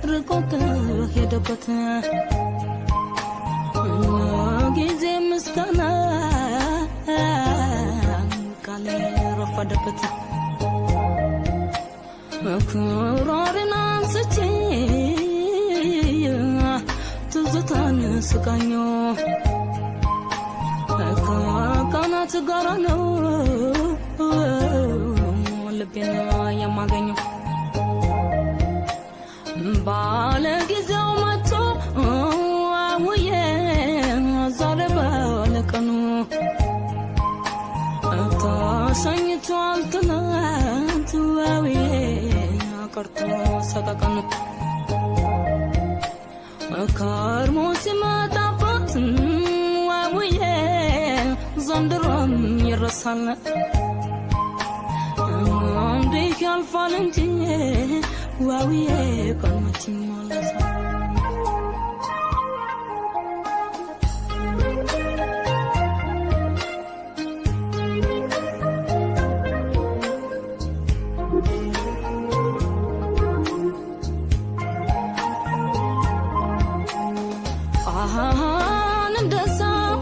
ርቆት ሄደበት ጊዜ ምስጋና ቃል ረፈደበት ክራርን አንስቼ ትዝታን ስቃኞ ከቀናት ጋር ነው ልቤን የማገኘው ባለ ጊዜው መጥቶ አውዬ ዛሬ በለቀኑ ተሰኝቷል ትናንት አውዬ ቀርቶ ሰቀቀኑ ከርሞ ሲመጣበት አውዬ ዘንድሮም ይረሳል እንዲህ ያልፋል እንጂ ዋውዬ ቀኖች ይሞላል እንደዛው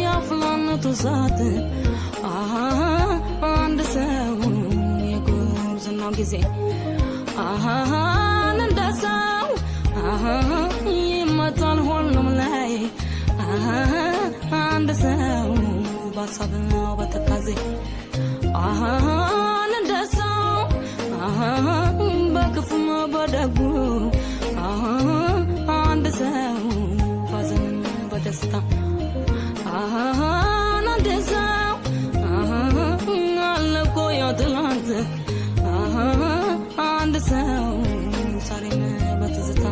ያፍላነቱ ዛት አንድ ሰው የጉብዝናው ጊዜ እንደዛው ይመጣል ሁሉም ላይ አንድ ሰው በሀሳብው በትካዜ እንደዛው በክፉም በደጉ አንድ ሰው ባዘን በደስታ አንድ ሰው አለቆ ያትላንት አንድ ሰው ዛሬም በትዝታ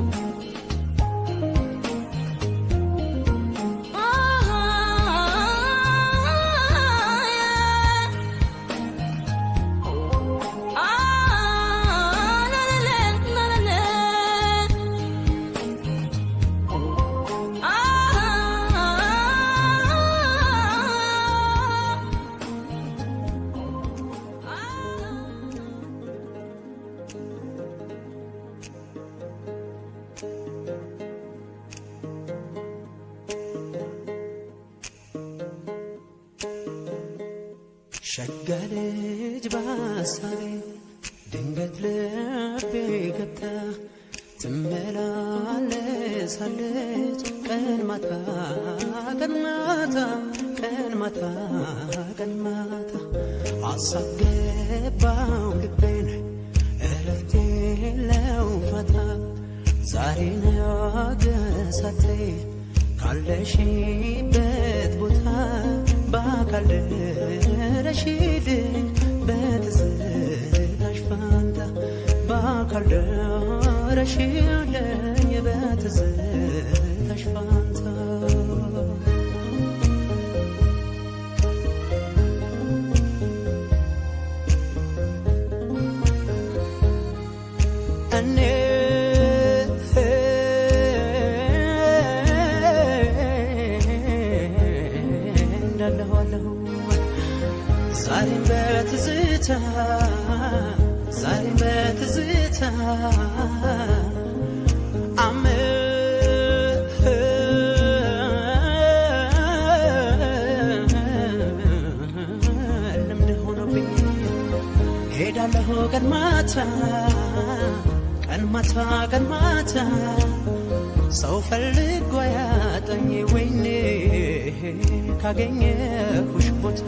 ሸጋልጅ ባሳቤ ድንገት ልቤ ገብታ ትመላለሳለች ቀን ማታ ቀን ማታ ቀን ማታ ቀን ማታ አሳብ ገባው ልቤን እረፍት የለው ፋታ ዛሬ ነገሳቴ ካለሽበት ቦታ በአካል ደረሽልኝ በትዝታሽ ፋንታ በአካል ደረሽልኝ በትዝታሽ ፋንታ እኔ ዛሬም በትዝታ ዛሬም በትዝታ ልምድ ሆኖብኝ ሄዳለሁ ቀን ማታ ቀን ማታ ቀን ማታ ሰው ፈልጎ ያጠኝ ወይኔ ካገኘሁሽ ቦታ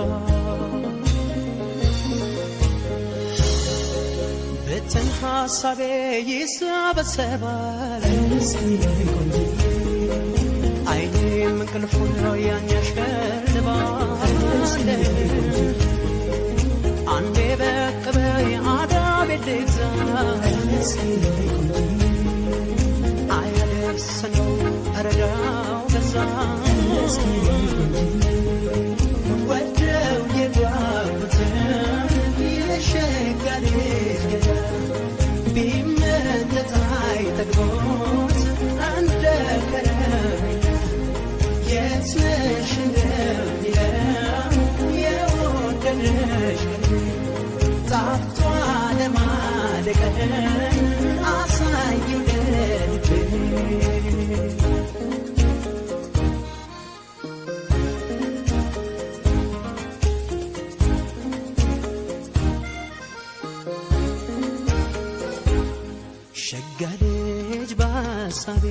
ብትን ሐሳቤ ይሰበሰባል አይኔም እንቅልፉን ያኛሸልባል አንዴ በቅበይ አዳቤ ልግዛ አያለብሰነው እረዳው ገዛ ወደው የጓጉትን የሸጋልጅ ገዛ ቢመለጥ አይጠግቦት እንደ ከረሜላ የት ነሽ እንደሚለው የወደደሽ ጣፍቷ ለማደቀን አሳ ልጅ በሐሳቤ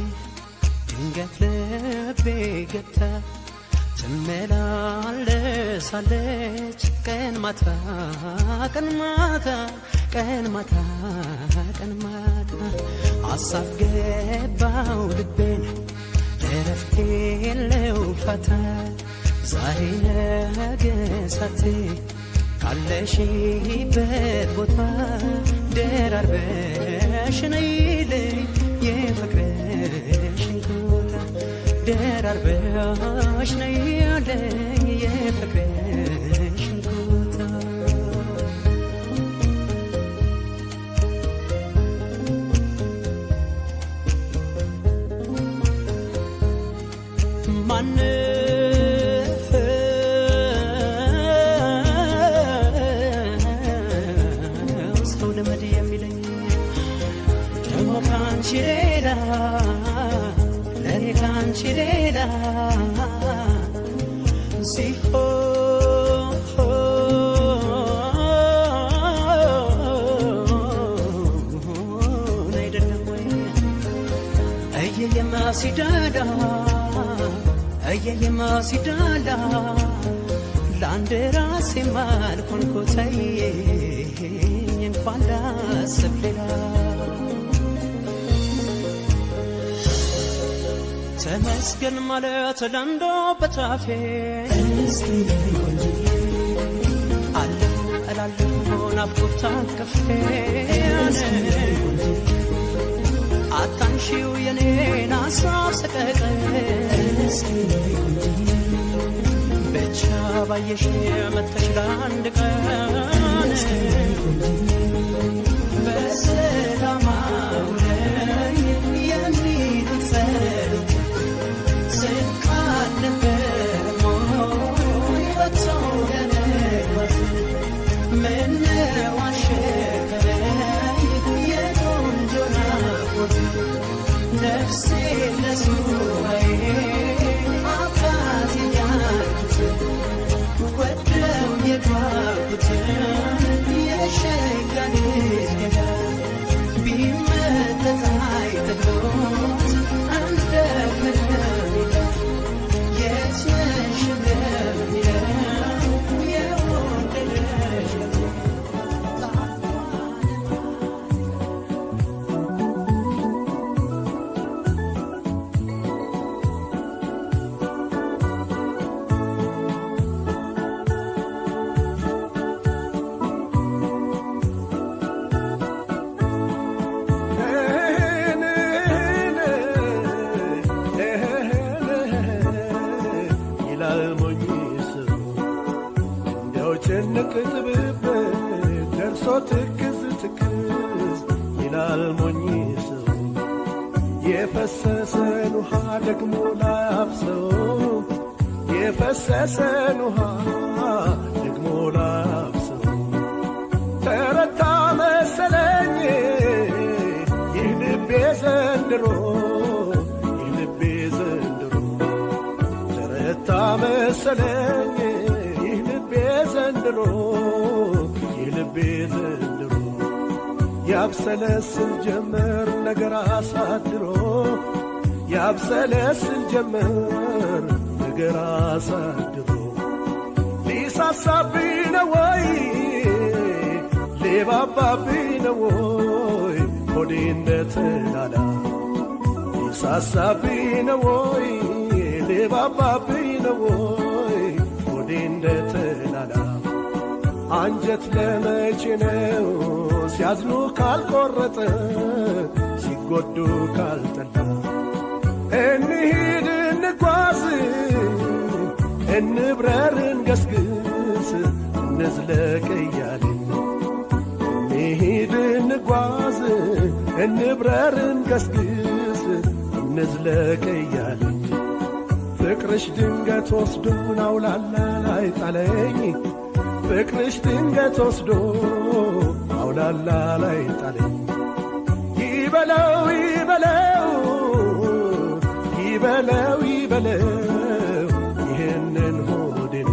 ድንገት ልቤ ገብታ ትመላለሳለች ቀን ማታ ቀን ማታ ቀን ማታ ቀን ማታ ሐሳብ ገባው ልቤን እረፍት የለው ፋታ ዛሬ ነገ ሳትይ ካለሽበት ቦታ ደራርበሽ ነይልኝ የፍቅርሽን ቦታ ደራርበሽ ነይልኝ የፍቅርሽን ቦታ ለኔ ካንቺ ሌላ ሲሆን አይደለም ወይ እየየማ ሲዳላ ለአንድ ራሴ ማልኮንኮተይ እንኳን ላስብ ሌላ ተመስገን ማለት ለንዶ በታፌ አለሁ እላለሁ ናፍቆት ታቅፌ አታንሺው የኔን ሐሳብ ሰቀቀን ብቻ ባየሽ መተሽ ለአንድ ቀን በሰላም አውለኝ የሚል ጸሎት የፈሰሰን ውሃ ደግሞ ላፍሰው የፈሰሰን ውሃ ደግሞ ላፍሰው ተረታ መሰለኝ ይህ ልቤ ዘንድሮ ተረታ መሰለኝ ይህ ልቤ ዘንድሮ ያብሰለስል ጀመር ነገር አሳድሮ ያብሰለስል ጀመር ነገር አሳድሮ ሊሳሳብኝ ነው ወይ ሊባባብኝ ነው ወይ ሆዴ እንደተላላ ሊሳሳብኝ ነው ወይ ሊባባብኝ ነው ወይ ሆዴ እንደተላላ አንጀት ለመቼ ነው ሲያዝኑ ካልቆረጠ ሲጎዱ ካልጠላ እንሂድ እንጓዝ እንብረር እንገስግስ እንዝለቅ እያልን እንሂድ እንጓዝ እንብረር እንገስግስ እንዝለቅ እያልን ፍቅርሽ ድንገት ወስዶን አውላላ ላይ ጣለኝ ፍቅርሽ ድንገት ወስዶ አውላላ ላይ ጣለኝ ይበለው ይበለው ይበለው ይበለው ይህንን ሆዴን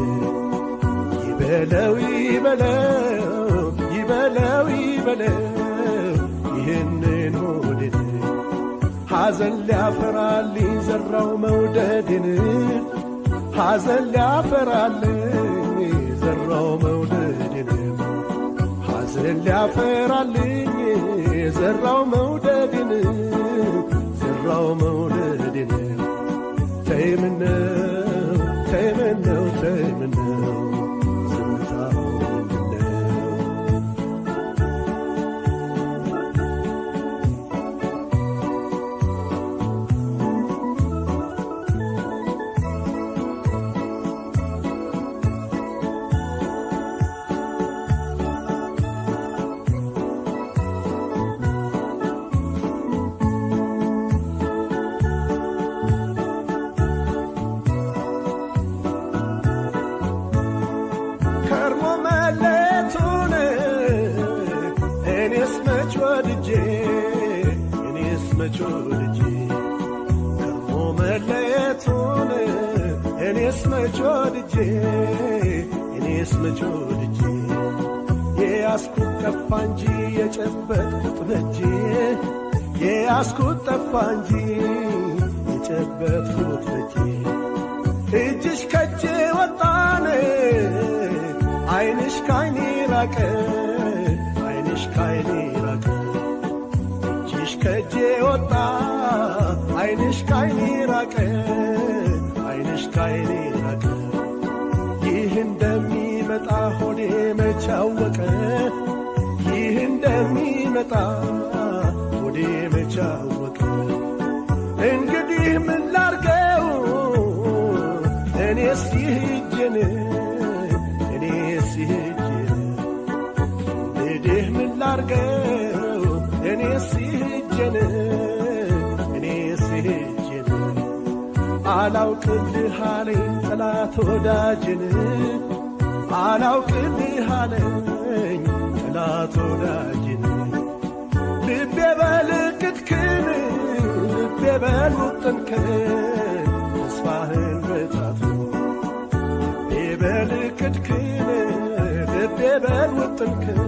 ይበለው ይበለው ይበለው ይበለው ይህንን ሆዴን ሐዘን ሊያፈራልኝ ዘራው መውደድን ሐዘን ሊያፈራልኝ ዘራው መውደድን ሐዘን ሊያፈራልኝ ዘራው መውደድን ዘራው መውደድን ተይምነው ተይምነው ተይምነው ዝምታው ምነው መች ወድጄ ከርሞ መለየቱን እኔስ መች ወድጄ እኔስ መች ወድጄ የያዝኩት ጠፋ እንጂ የጨበጥኩት በጄ የያዝኩት ጠፋ እንጂ የጨበጥኩት በጄ እጅሽ ከጄ ወጣን ዓይንሽ ካይኔ ራቀ ዓይንሽ ካይኔ ራቀ ከጄ ወጣ ዓይንሽ ካይኔ ራቀ ዓይንሽ ካይኔ ራቀ ይህ እንደሚመጣ ሆዴ መች አወቀ ይህ እንደሚመጣ ሆዴ መች አወቀ እንግዲህ ምን ላርገው እኔስ ይህጄን እኔስ ይህጄን እንግዲህ ምን ላርገው እኔስ ይህጄን እኔስ ይህጄን አላውቅልህ አለኝ ጠላት ወዳጅን አላውቅልህ አለኝ ጠላት ወዳጅን ልቤ በልቅትክን ልቤ በልውጥንክን ተስፋህን በታትኖ ልቤ በልቅትክን ልቤ በልውጥንክን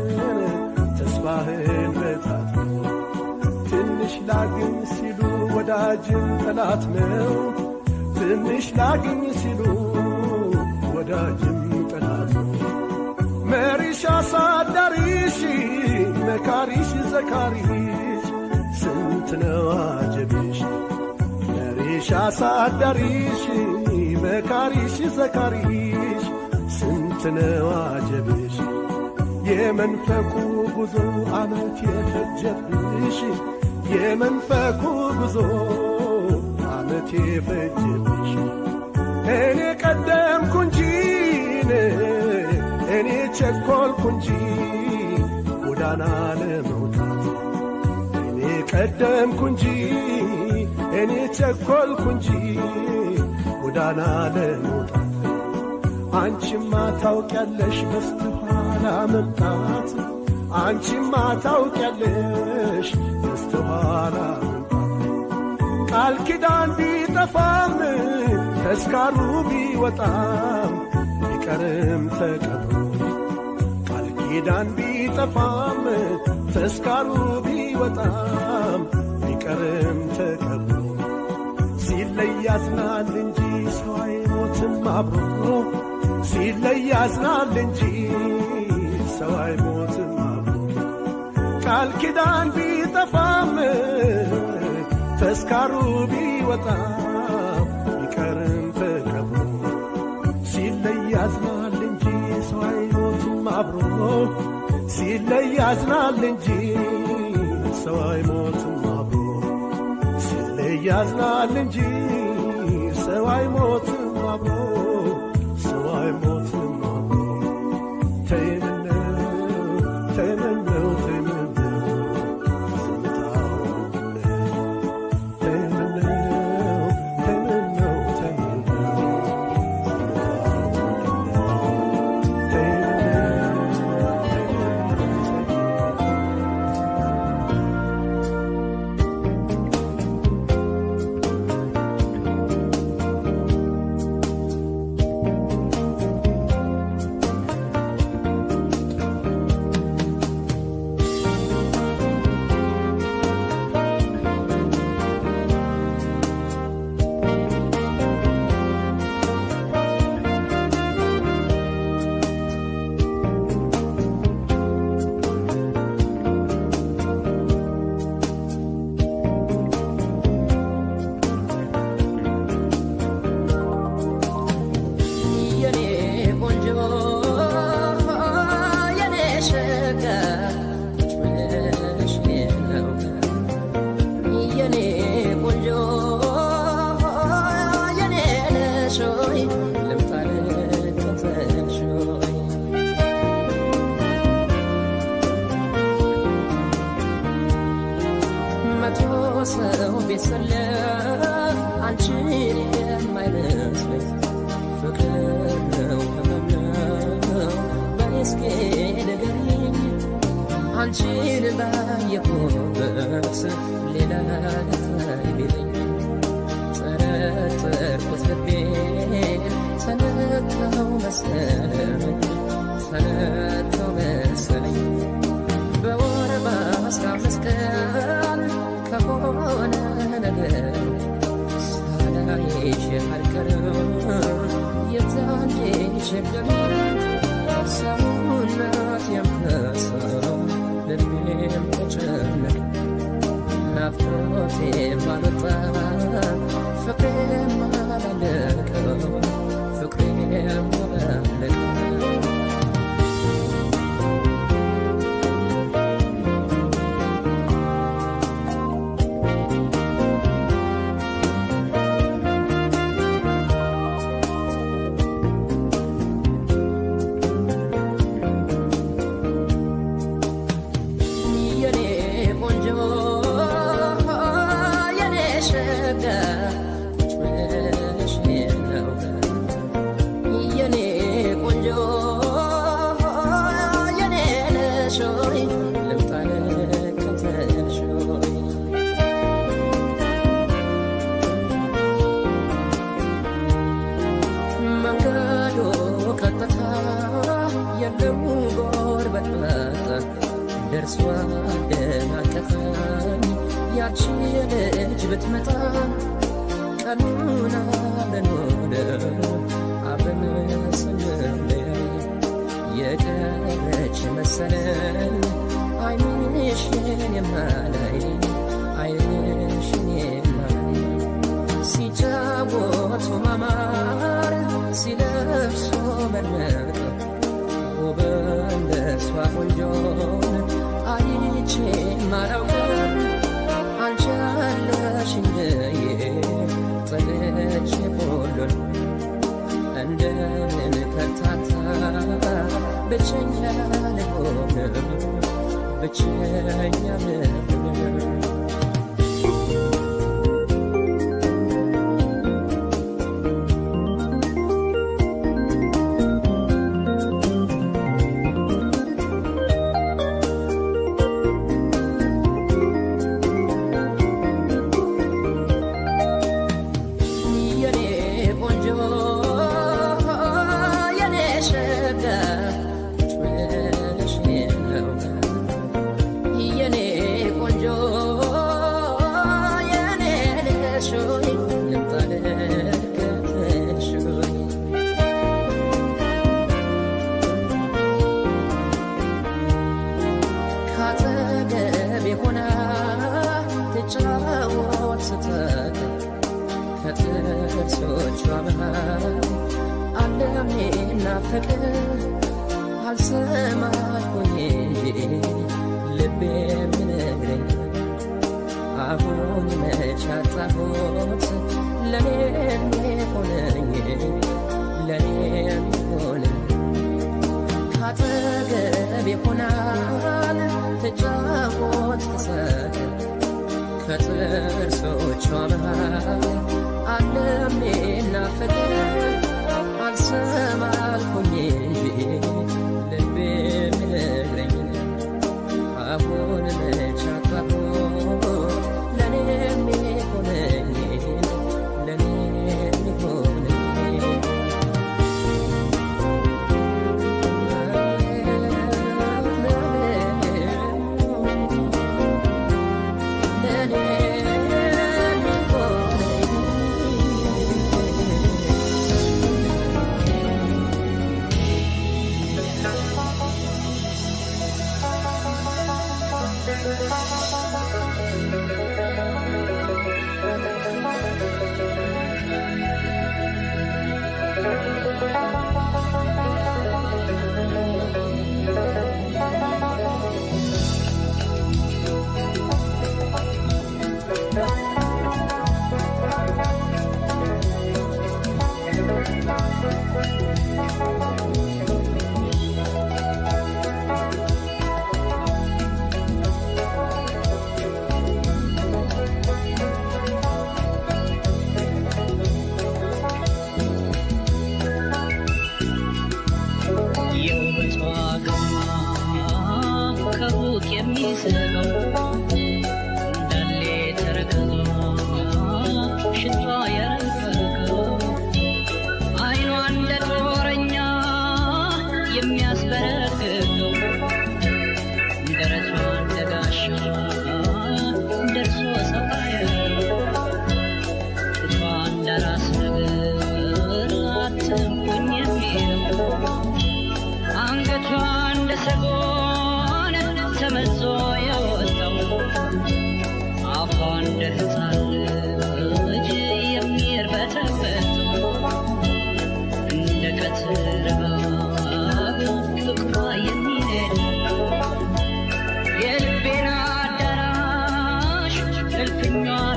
ተስፋህን በታትኖ ትንሽ ላግኝ ሲሉ ወዳጅን ጠላት ነው ትንሽ ላግኝ ሲሉ ወዳጅም ጠላት ነው መሪሽ አሳዳሪሽ መካሪሽ ዘካሪሽ ስንት ነው አጀብሽ መሪሽ አሳዳሪሽ መካሪሽ ዘካሪሽ ስንት ነው አጀብሽ የመንፈቁ ጉዞ ዓመት የፈጀብሽ የመንፈቁ ጉዞ ዓመት የፈጀብሽ እኔ ቀደምኩ እንጂ እኔ ቸኰልኩ እንጂ ጎዳና ለመውጣት እኔ ቀደምኩ እንጂ እኔ ቸኰልኩ እንጂ ጎዳና ለመውጣት አንቺማ ታውቂያለሽ በስተኋላ መምጣት አንቺማ ታውቂያለሽ በስተኋላ መምጣት ቃል ኪዳን ቢጠፋም ተስካሩ ቢወጣም ቢቀርም ተቀብሮ ቃል ኪዳን ቢጠፋም ተስካሩ ቢወጣም ቢቀርም ተቀብሮ ሲለይ ያዝናል እንጂ ሰው አይሞትም አብሮ ሲለይ ያዝናል እንጂ ሰው አይሞትም አብሮ ቃል ኪዳን ቢጠፋም ተስካሩ ቢወጣም ቢቀርም ተቀብሮ ሲለይ ያዝናል እንጂ ሰው አይሞትም አብሮ ሲለይ ያዝናል እንጂ ሰው አይሞትም አብሮ ሲለይ ያዝናል እንጂ ሰው አይሞትም አብሮ ሰው አይሞትም አብሮ ተይምነው ተይምነው ተይምነው ዝምታው ተይምነው ተይምነው ተይምነው ሰው ቢሰለፍ አንቺን የማይመስለኝ ፍቅር ነው ህመም ነው በኔ እስኪ ንገሪኝ አንቺን ባየሁበት ሌላ ላይ ቢለኝ ጠረጠርኩት ልቤን ተነካው መሰለኝ ተነካው መሰለኝ በወር በ15 ቀን ከሆነ ነገር ሳላይሽ አልቀርም የዛኔ ቸገረኝ ሰውነት የምረሳው ልቤም ተጨነቀ ናፍቆቴም አልወጣ ፍቅሬም አላለቀ ፍቅሬም አላለቀ ደርሷ ደናቀፈኝ ያቺ ልጅ ብትመጣ ቀኑን አብረን ሆነን አብረን ስንለያይ የቀረች መሰለን ዓይንሽን የማላይ ዓይንሽን የማላይ ሲጫወቱ ማማር ሲለብሱ መድመቅ ውብ እንደሷ ቆንጆን አይቼ ማላውቅም አንቺ አለሽኝ ጥለሽ ሁሉን እንደምን ከርታታ ብቸኛ ልሆን ብቸኛ ልሆን ከጥርሶቿ መሃል ዓለሜና ፍቅር አልሰማሁኝ ልቤ የሚነግረኝ አሁን መች አጣሁት ለኔ የሚሆነኝ ለኔ የሚሆነኝ ካጠገቤ ሆናል ትጫወት ትሳቅ ከጥርሶቿ መሃል ዓለሜና ፍቅር አልሰማልኩኝ ልቤ የሚነግረኝ አሁን መች አጣሁት ለኔ የሚሆነኝ ለኔ የሚሆነኝ ለኔ የሚሆነኝ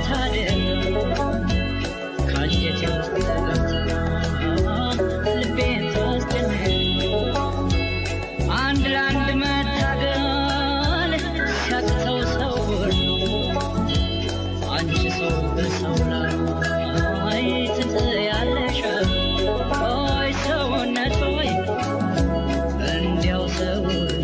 መታደል ካንጀቴ ውስጥ ገብታ ልቤን ታስጨንቅ አንድ ለአንድ መታገል ሲያቅተው ሰው አንቺ ሰው በሰው ላይ ትጥያለሽ ሆይ ሰውነት ሆይ እንዲያው ሰውነት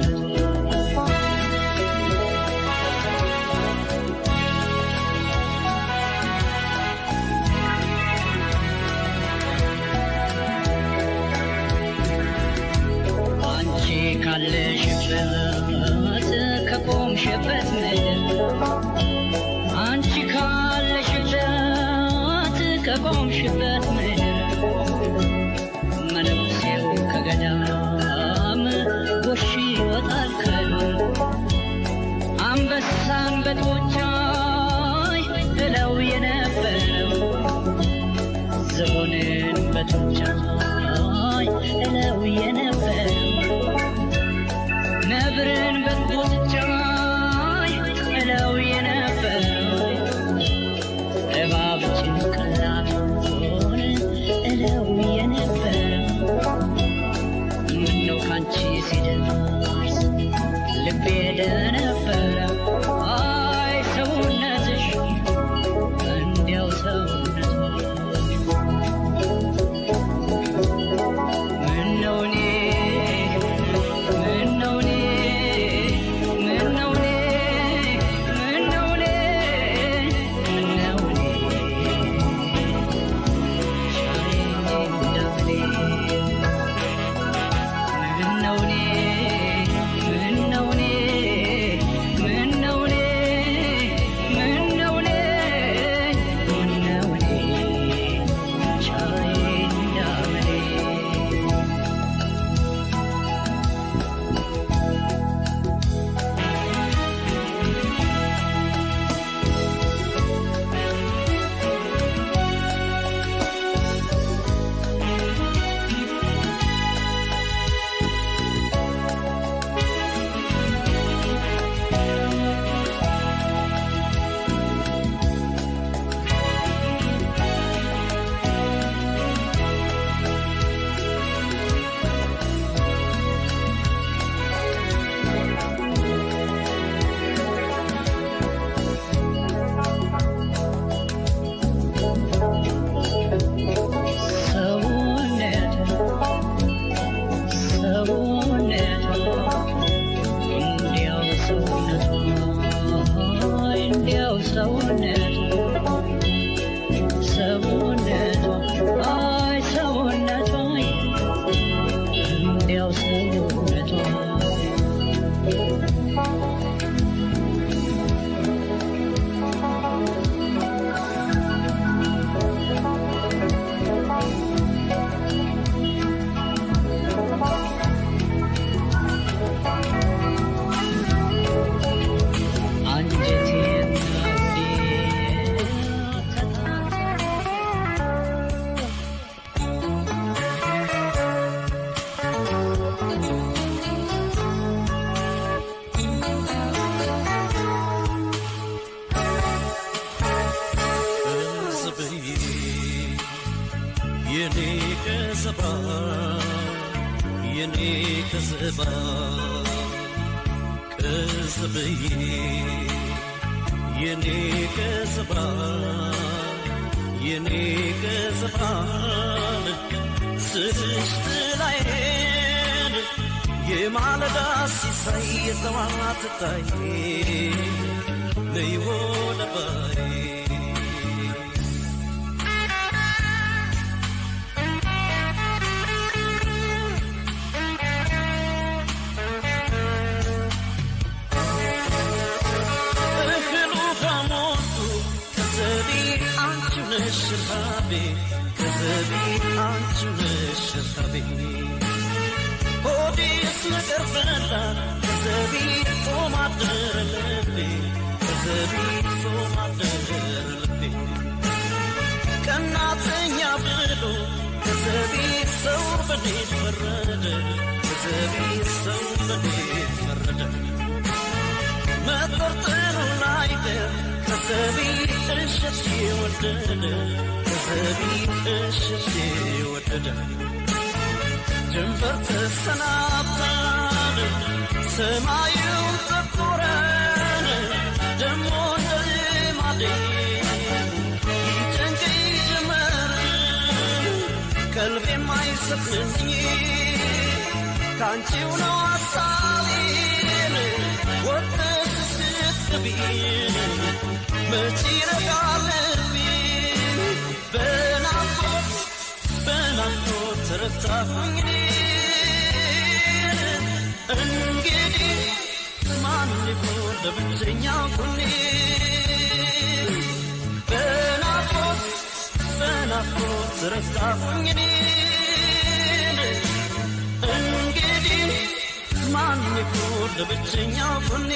አንቺ ካለሽበት ከቆምሽበት ምድር አንቺ ካለሽበት ከቆምሽበት ምድር መነኩሴው ከገዳም ጎሽ ይወጣል ከዱር አንበሳን በጡንቻይ እለው የነበረው ዝሆንን በጡንቻይ እለው የነበረው ነብርን በጡንቻይ እለው የነበረው እባብ ጭንቅላቱን እለው የነበረው ምነው ካንቺ ሲደርስ ልቤ ደነበረ አይ ሰውነትሽ እንዲያው ሰውነትሽ ምነው እኔ ከዘቢ እሸት የወደደ ከዘቢ እሸት የወደደ ድንበር ተሰናብተን ሰማዩን ጠቁረን ደሞ እንደ ልማዴ ይጨንቀኝ ጀመር ቀልቤ የማይሰጥልኝ ካንቺው ነው ሐሳቤን ወጥተሽ ስትገቢ መች ይረጋል ልቤ በናፍቆት ተረታሁኝ እንግዲህ ማን ሊሆን ለብቸኛው ጎኔ በናፍቆት ተረታሁኝ እንግዲህ ማን ሊሆን ለብቸኛው ጎኔ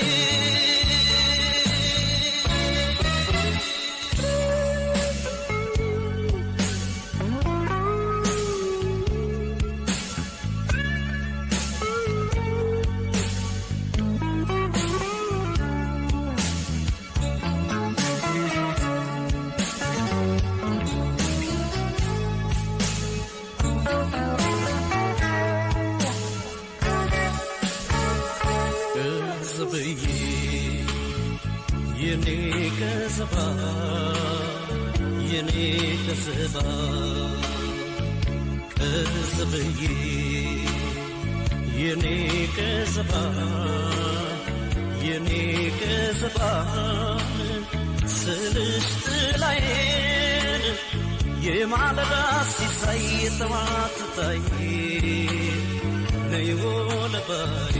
ከዘብዬ የኔ ከዘባ የኔ ከዘባ ስልሽ ጥላዬን የማለዳ ሲሳይ የጠዋት ታይ ነይ ወለባዬ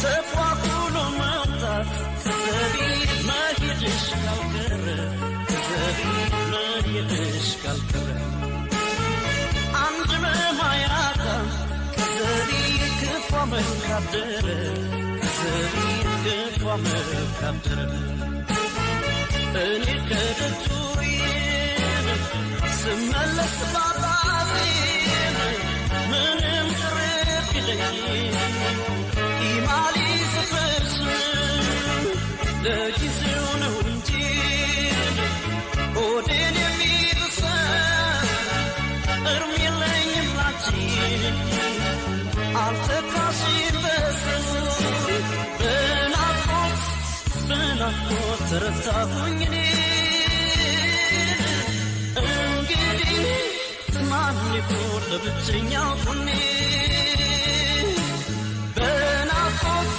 ተፏቁሎ መውጣት መሄድሽ ካልቀረ መሄድሽ ካልቀረ አንድ መማያታ ክፉ መካደረ ክፉ መካደረ እኔ ከደጁ ስመለስ ባባቴን ምንም ቅርብ ይለኝ ኢማሊ ስፍርስ ለጊዜው ነው እንጂ ሆዴን የሚብሰን እርም የለኝም ላንቺ አልተካሽም በሰው በናፍቆት ተረታሁኝ እኔ እንግዲህ ማን ይሆን ለብቸኛው ጎኔ በናፍቆት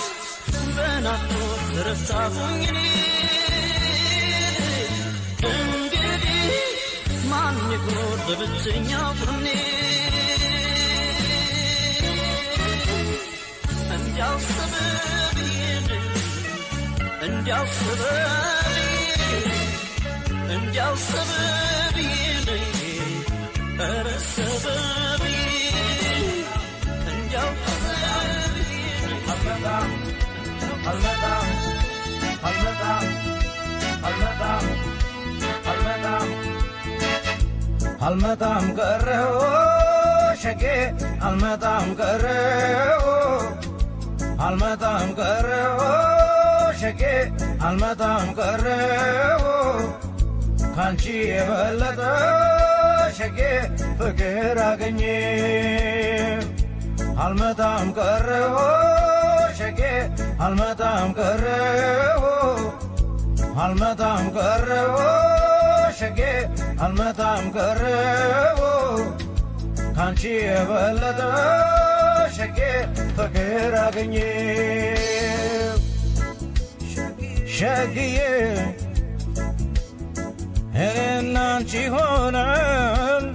ተረታሁኝ እኔ እንግዲህ ማን ይሆን ለብቸኛው ጎኔ እንዲያው ሰበብዬ እንዲያው ሰበብዬ ኧረ ሰበብዬ እንዲያው አልመጣም ቀረሁ ሸጌ አልመጣም ቀረሁ አልመጣም ቀረሁ ሸጌ አልመጣም ቀረሁ ካንቺ የበለጠ ሸጌ ፍቅር አገኘ አልመጣም ቀረሁ ሸጌ አልመጣም ቀረሁ አልመጣም ቀረሁ ሸጌ አልመጣም ቀረሁ ካንቺ የበለጠ ሸጌ ፍቅር አገኘ ሸግዬ እኔና አንቺ ሆነን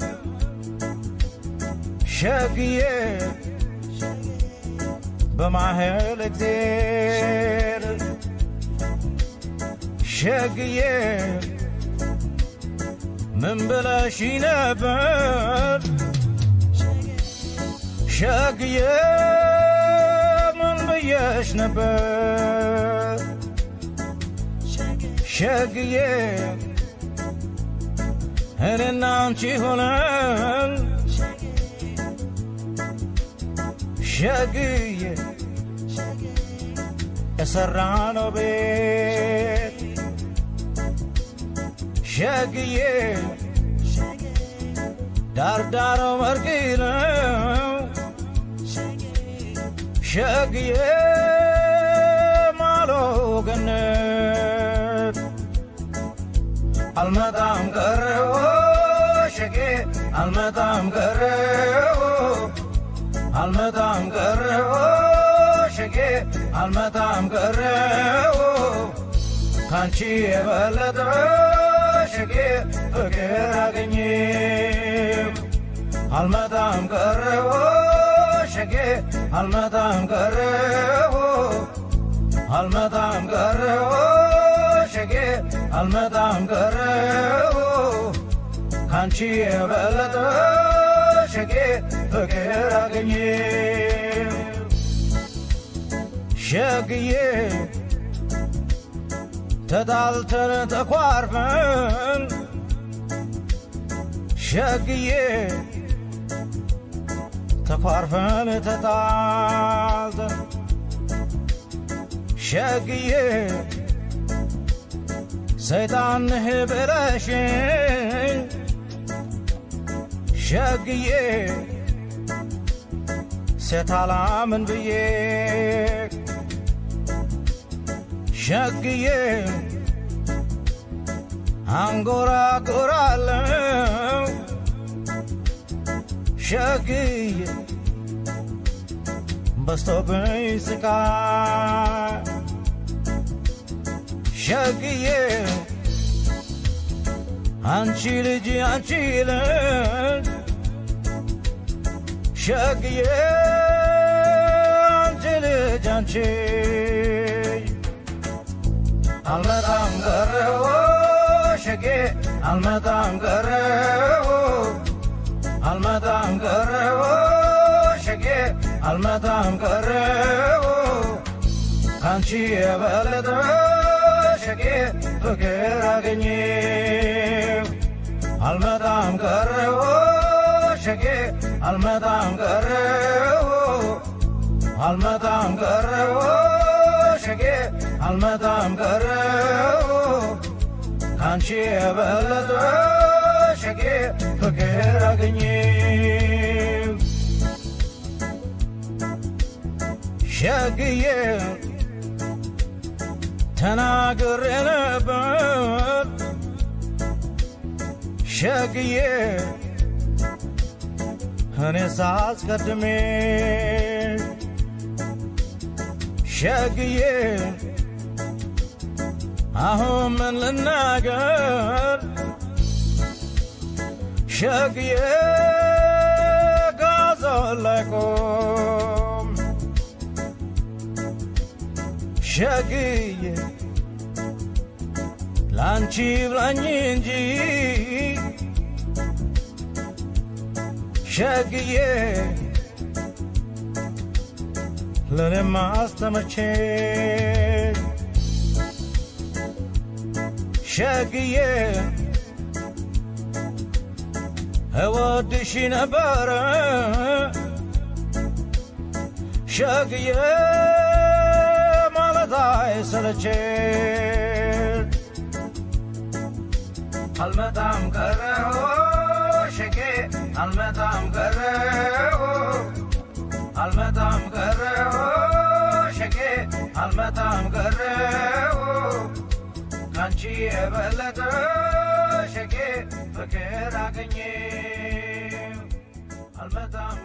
ሸግዬ በማህል እግዜር ሸግዬ ምን ብለሽ ነበር ሸግዬ ምን ብየሽ ነበር ሸግዬ እኔና አንቺ ሆነን ሸግዬ የሰራነው ቤት ሸግዬ ዳርዳሮ መርቂ ነው ሸግዬ ማሎ ገነት አልመጣም ቀረው ሸጌ አልመጣም ቀረው አልመጣም ቀረው ሸጌ አልመጣም ቀረው ካንቺ የበለጠ ሸጌ ፍቅር አገኘው አልመጣም ቀረው ሸጌ አልመጣም ቀረው አልመጣም ቀረው ሸጌ አልመጣም ቀረው ካንቺ የበለጠ ሸጌ ፍቅር አገኘው ሸግዬ ተጣልተን ተኳርፈን ሸግዬ ተኳርፈን ተጣልተን ሸግዬ ሰይጣን ነህ ብለሽኝ ሸግዬ ሴት አላምን ብዬ ሸግዬ አንጎራጉራለሁ ሸግዬ በስቶብኝ ስቃይ ሸግዬ አንቺ ልጅ አንቺ ልጅ ሸግዬ አንቺ ልጅ አንቺ አልመጣም ቀረው ሸጌ አልመጣም ቀረው አልመጣም ቀረው ሸጌ አልመጣም ቀረው ካንቺ የበለጠ ሸጌ ፍቅር አገኘው አልመጣም ቀረው ሸጌ አልመጣም ቀረው አልመጣም ቀረው ሸጌ አልመጣም ቀረው ካንቺ የበለጠ ሸጌ ፍቅር አገኘው ሸግዬ ተናግሬ ነበር ሸግዬ እኔ ሳስቀድሜ ሸግዬ አሁን ምን ልናገር ሸግዬ ጋዞን ላይ ቆም ሸግዬ ላንቺ ብላኝ እንጂ ሸግዬ ለኔም አስተመቼኝ ሸግዬ እወድሽ ነበረ ሸግዬ ማለት አይሰለቸኝ አልመጣም ቀረሁ ሸጌ አልመጣም ቀረሁ አልመጣም ቀረሁ ሸጌ አልመጣም ቀረሁ ካንቺ የበለጠ ሸጌ ፍቅር አገኘው አልመጣም